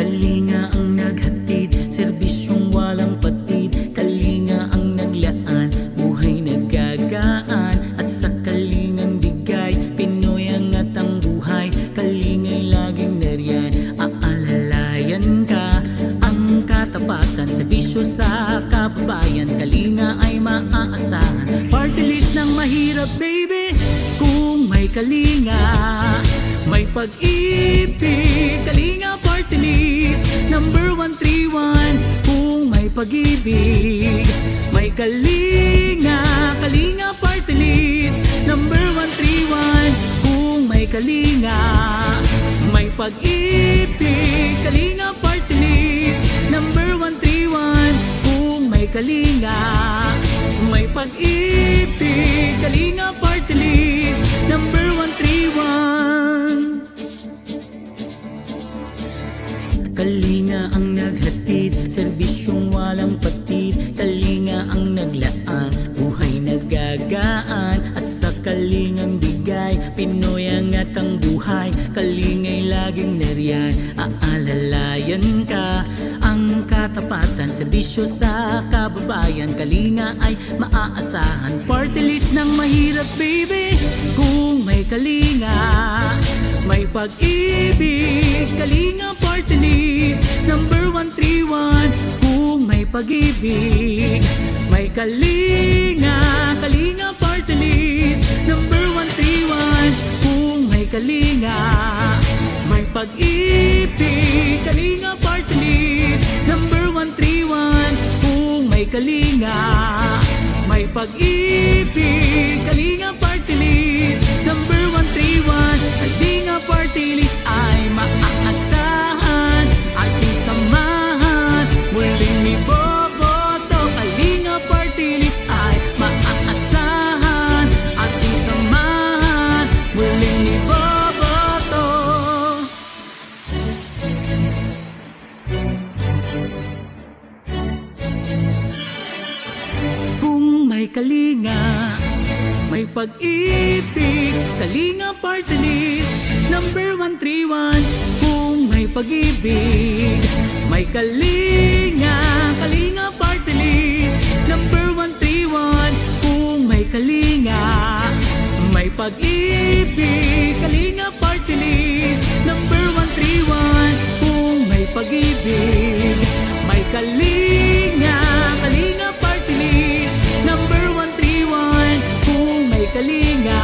Kalinga ang naghatid, serbisyong walang patid. Kalinga ang naglaan, buhay nagagaan. At sa kalingang bigay, Pinoy angat ang buhay. Kalinga'y laging nariyan, aalalayan ka. Ang katapatan, serbisyo sa kababayan. Kalinga ay maaasahan, party list ng mahirap baby. Kung may kalinga, may pag-ibig. Kalinga party list number 131. Kung may pag-ibig, may kalinga. Kalinga party list number 131. Kung may kalinga, may pag-ibig. Kalinga party list number 131. Kung may kalinga, may pag-ibig. Kalinga party list number 131. Kalinga ang naghatid, serbisyong walang patid. Kalinga ang naglaan, buhay nagagaan. At sa kalingang bigay, Pinoy angat ang buhay. Kalinga'y laging nariyan, aalalayan ka. Ang katapatan, serbisyo sa kababayan. Kalinga ay maaasahan, party list ng mahirap baby. Kung may kalinga, may pag-ibig. Kalinga party list number 131. Kung may pag-ibig, may kalinga. Kalinga party list number 131. Kung may kalinga, may pag-ibig. Kalinga party list number 131. Kung may kalinga, may pag-ibig. Kalinga party list number 131. Kalinga party list ay maaasahan, ating samahan, muling iboboto. Kalinga party list ay maaasahan, ating samahan, muling iboboto. Kung may kalinga, may pag-ibig. Kalinga party list number 131. Kung may pag-ibig, may kalinga. Kalinga party list number 131. Kung may kalinga, may pag-ibig. Kalinga party list number 131. Kung may pag-ibig, may kalinga. Kalinga party list number 131. Kung may kalinga,